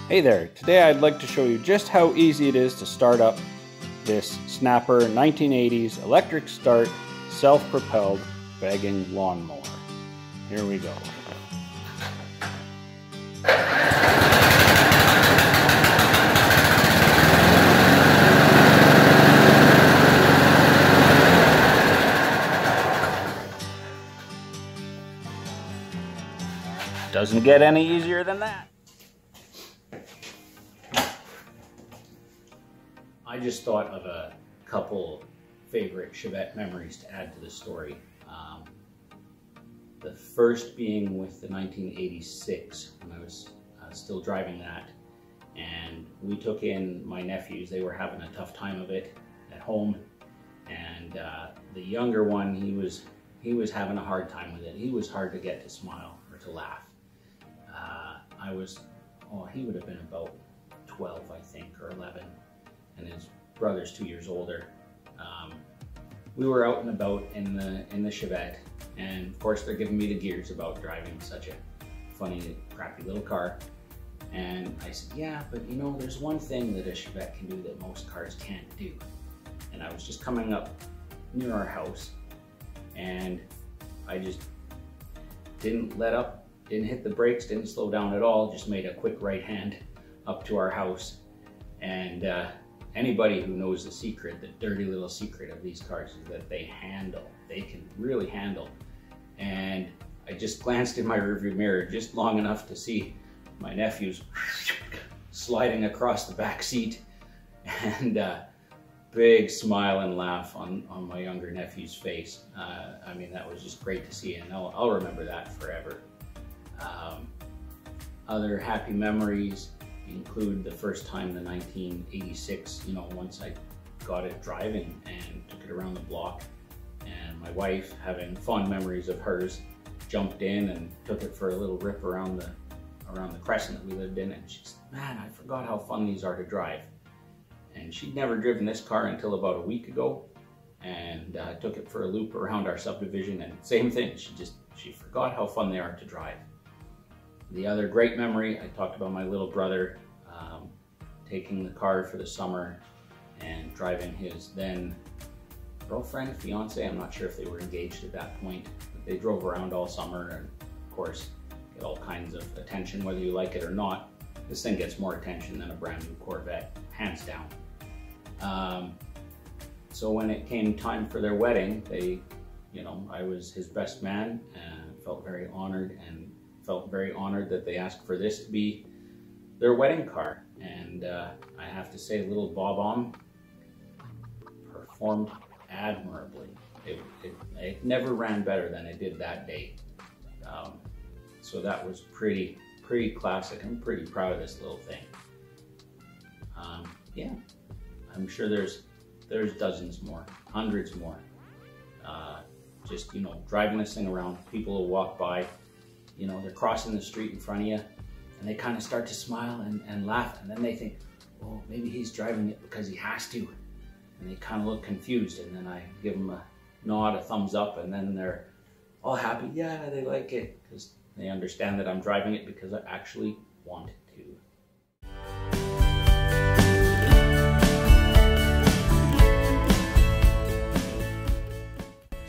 Hey there, today I'd like to show you just how easy it is to start up this Snapper 1980s electric start self-propelled bagging lawnmower. Here we go. Doesn't get any easier than that. I just thought of a couple favorite Chevette memories to add to the story. The first being with the 1986 when I was still driving that, and we took in my nephews. They were having a tough time of it at home, and the younger one, he was having a hard time with it. He was hard to get to smile or to laugh. He would have been about 12, I think, or 11. And his brother's 2 years older. We were out and about in the Chevette, and of course they're giving me the gears about driving such a funny, crappy little car. And I said, yeah, but you know, there's one thing that a Chevette can do that most cars can't do. And I was just coming up near our house, and I just didn't let up, didn't hit the brakes, didn't slow down at all, just made a quick right hand up to our house. And anybody who knows the secret, the dirty little secret of these cars, is that they handle. They can really handle. And I just glanced in my rearview mirror just long enough to see my nephews sliding across the back seat, and big smile and laugh on my younger nephew's face. I mean, that was just great to see, and I'll remember that forever. Other happy memories include the first time, the 1986, you know, once I got it driving and took it around the block, and my wife, having fond memories of hers, jumped in and took it for a little rip around the crescent that we lived in, and she said, man, I forgot how fun these are to drive. And she'd never driven this car until about a week ago, and took it for a loop around our subdivision, and same thing, she forgot how fun they are to drive. The other great memory, I talked about my little brother taking the car for the summer and driving his then girlfriend, fiance, I'm not sure if they were engaged at that point, but they drove around all summer, and of course get all kinds of attention whether you like it or not. This thing gets more attention than a brand new Corvette, hands down. So when it came time for their wedding, I was his best man, and felt very honored that they asked for this to be their wedding car. And I have to say, little Bob-omb performed admirably. It never ran better than it did that day. So that was pretty classic. I'm pretty proud of this little thing. Yeah, I'm sure there's dozens more, hundreds more. Just, you know, driving this thing around, people will walk by, you know, they're crossing the street in front of you, and they kind of start to smile and laugh, and then they think, oh, maybe he's driving it because he has to. And they kind of look confused, and then I give them a nod, a thumbs up, and then they're all happy. Yeah, they like it, because they understand that I'm driving it because I actually want to.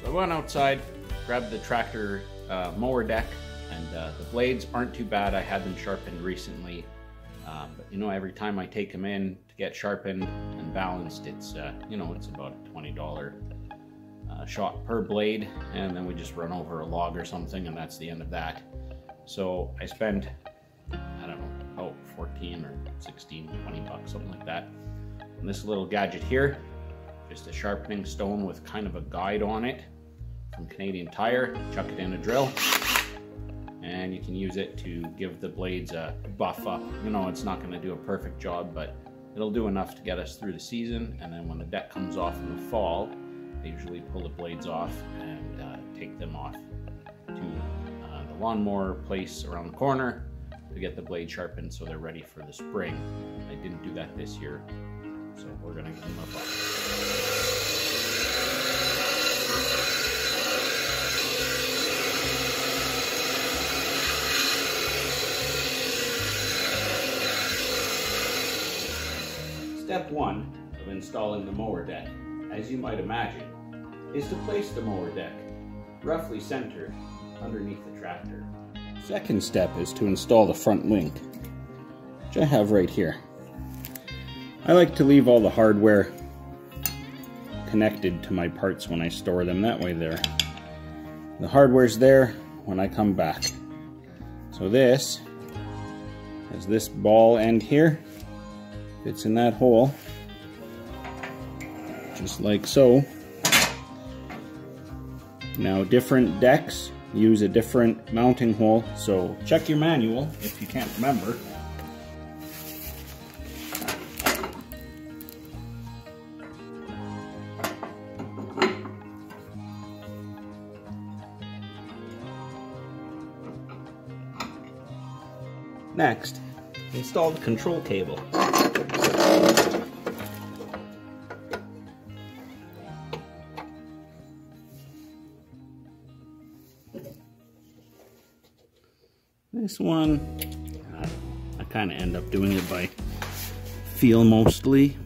So I went outside, grabbed the tractor mower deck, and the blades aren't too bad. I had them sharpened recently, but you know, every time I take them in to get sharpened and balanced, it's you know, it's about a $20 shot per blade, and then we just run over a log or something, and that's the end of that. So I spent, I don't know, about 14 or 16, 20 bucks, something like that, on this little gadget here. Just a sharpening stone with kind of a guide on it from Canadian Tire. Chuck it in a drill, and you can use it to give the blades a buff up. You know, it's not going to do a perfect job, but it'll do enough to get us through the season. And then when the deck comes off in the fall, I usually pull the blades off and take them off to the lawnmower place around the corner to get the blade sharpened so they're ready for the spring. I didn't do that this year, so we're going to get them up. Step 1 of installing the mower deck, as you might imagine, is to place the mower deck roughly centered underneath the tractor. Second step is to install the front link, which I have right here. I like to leave all the hardware connected to my parts when I store them. That way the hardware's there when I come back. So this has this ball end here, fits in that hole, just like so. Now different decks use a different mounting hole, so check your manual if you can't remember. Next, install the control cable. This one, I kind of end up doing it by feel mostly.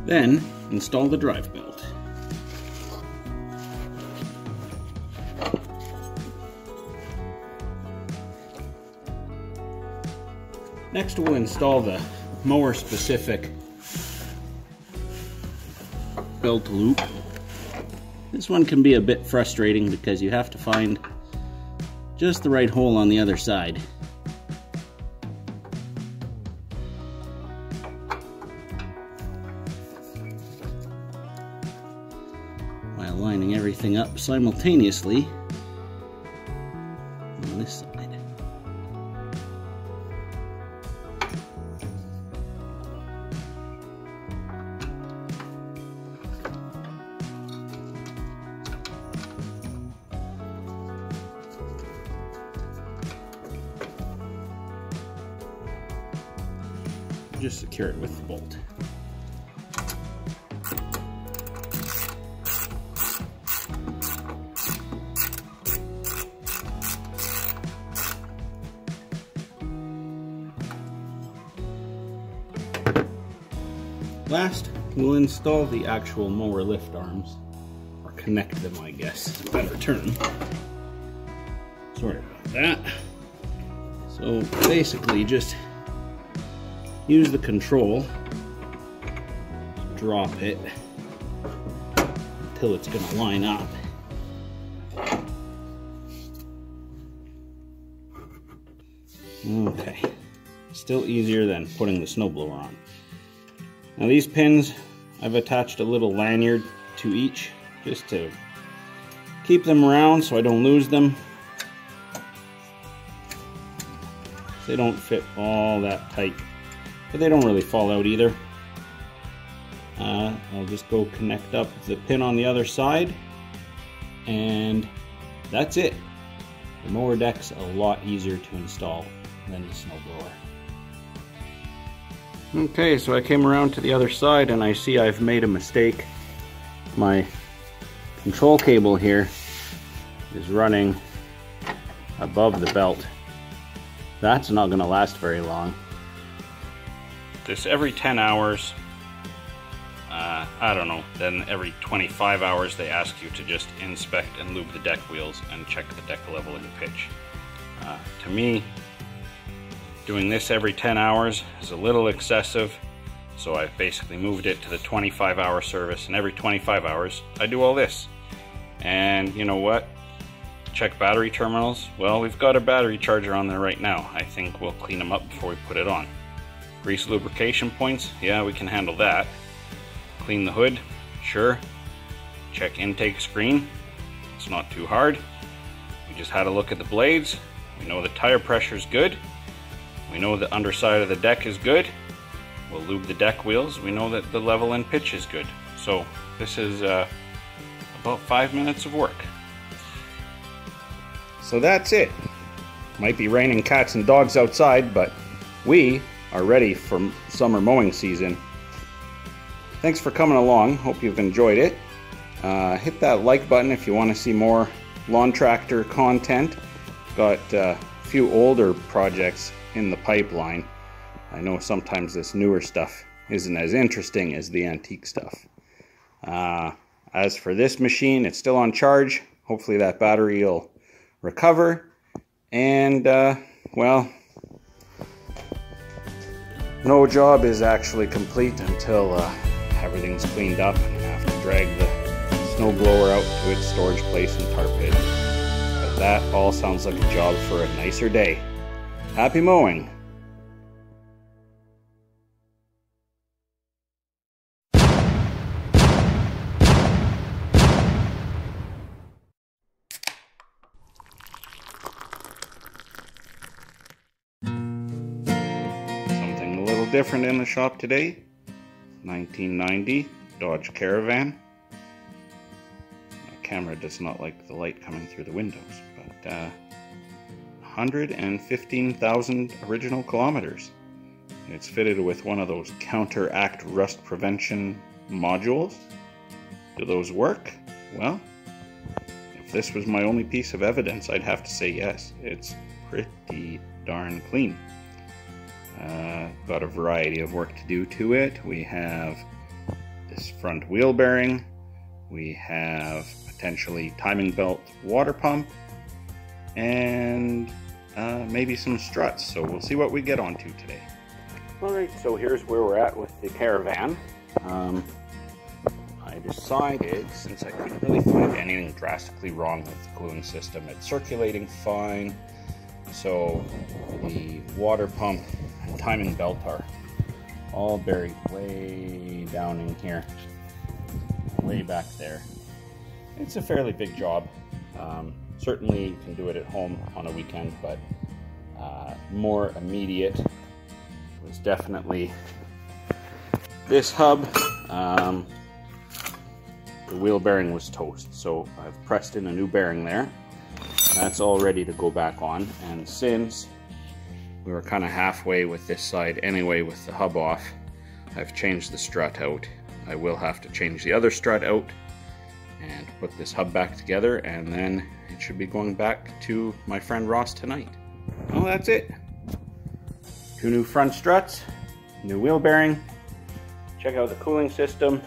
Then, install the drive belt. Next, we'll install the mower-specific belt loop. This one can be a bit frustrating because you have to find just the right hole on the other side. While lining everything up simultaneously on this side. Just secure it with the bolt. Last, we'll install the actual mower lift arms, or connect them, I guess is a better term. Sorry about that. So basically just use the control, drop it until it's going to line up. Okay, still easier than putting the snowblower on. Now these pins, I've attached a little lanyard to each just to keep them around so I don't lose them. They don't fit all that tight, but they don't really fall out either. I'll just go connect up the pin on the other side, and that's it. The mower deck's a lot easier to install than the snowblower. Okay, so I came around to the other side and I see I've made a mistake. My control cable here is running above the belt. That's not going to last very long. This every 10 hours, I don't know, then every 25 hours they ask you to just inspect and lube the deck wheels and check the deck level and pitch. To me, doing this every 10 hours is a little excessive, so I've basically moved it to the 25-hour service, and every 25 hours I do all this. And you know what? Check battery terminals. Well, we've got a battery charger on there right now. I think we'll clean them up before we put it on. Grease lubrication points, yeah, we can handle that. Clean the hood, sure. Check intake screen, it's not too hard. We just had a look at the blades. We know the tire pressure is good. We know the underside of the deck is good. We'll lube the deck wheels. We know that the level and pitch is good. So this is about 5 minutes of work. So that's it. Might be raining cats and dogs outside, but we are ready for summer mowing season. Thanks for coming along. Hope you've enjoyed it. Hit that like button if you want to see more lawn tractor content. Got a few older projects in the pipeline. I know sometimes this newer stuff isn't as interesting as the antique stuff. As for this machine, it's still on charge. Hopefully that battery will recover. And, well, no job is actually complete until everything's cleaned up and I have to drag the snowblower out to its storage place and tarp it. But that all sounds like a job for a nicer day. Happy mowing! Something a little different in the shop today. 1990 Dodge Caravan. My camera does not like the light coming through the windows, but 115,000 original kilometers. It's fitted with one of those counteract rust prevention modules. Do those work? Well, if this was my only piece of evidence, I'd have to say yes. It's pretty darn clean. Got a variety of work to do to it. We have this front wheel bearing. We have potentially timing belt water pump. And maybe some struts. So we'll see what we get onto today. Alright, so here's where we're at with the Caravan. I decided, since I couldn't really find anything drastically wrong with the cooling system, it's circulating fine. So the water pump and timing belt are all buried way down in here, way back there. It's a fairly big job. Certainly you can do it at home on a weekend, but more immediate was definitely this hub. The wheel bearing was toast, so I've pressed in a new bearing there. That's all ready to go back on, and since we were kind of halfway with this side anyway with the hub off, I've changed the strut out. I will have to change the other strut out and put this hub back together, and then it should be going back to my friend Ross tonight. Well, that's it. 2 new front struts, new wheel bearing. Check out the cooling system.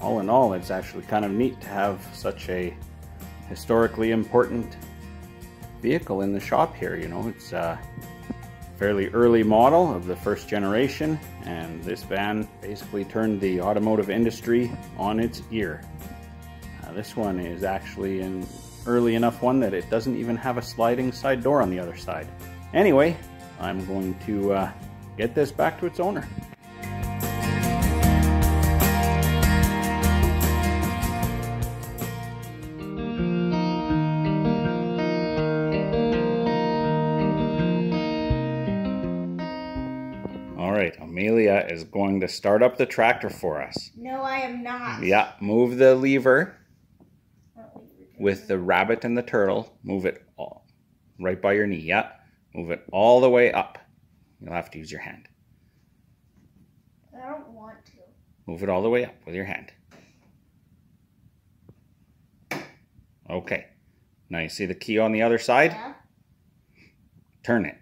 All in all, it's actually kind of neat to have such a historically important vehicle in the shop here. You know, it's a fairly early model of the first generation, and this van basically turned the automotive industry on its ear. This one is actually an early enough one that it doesn't even have a sliding side door on the other side. Anyway, I'm going to get this back to its owner. Alright, Amelia is going to start up the tractor for us. No, I am not. Yeah, move the lever with the rabbit and the turtle. Move it all right by your knee. Yeah, move it all the way up. You'll have to use your hand. I don't want to. Move it all the way up with your hand. Okay. Now you see the key on the other side? Yeah. Turn it.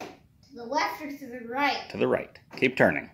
To the left or to the right? To the right. Keep turning.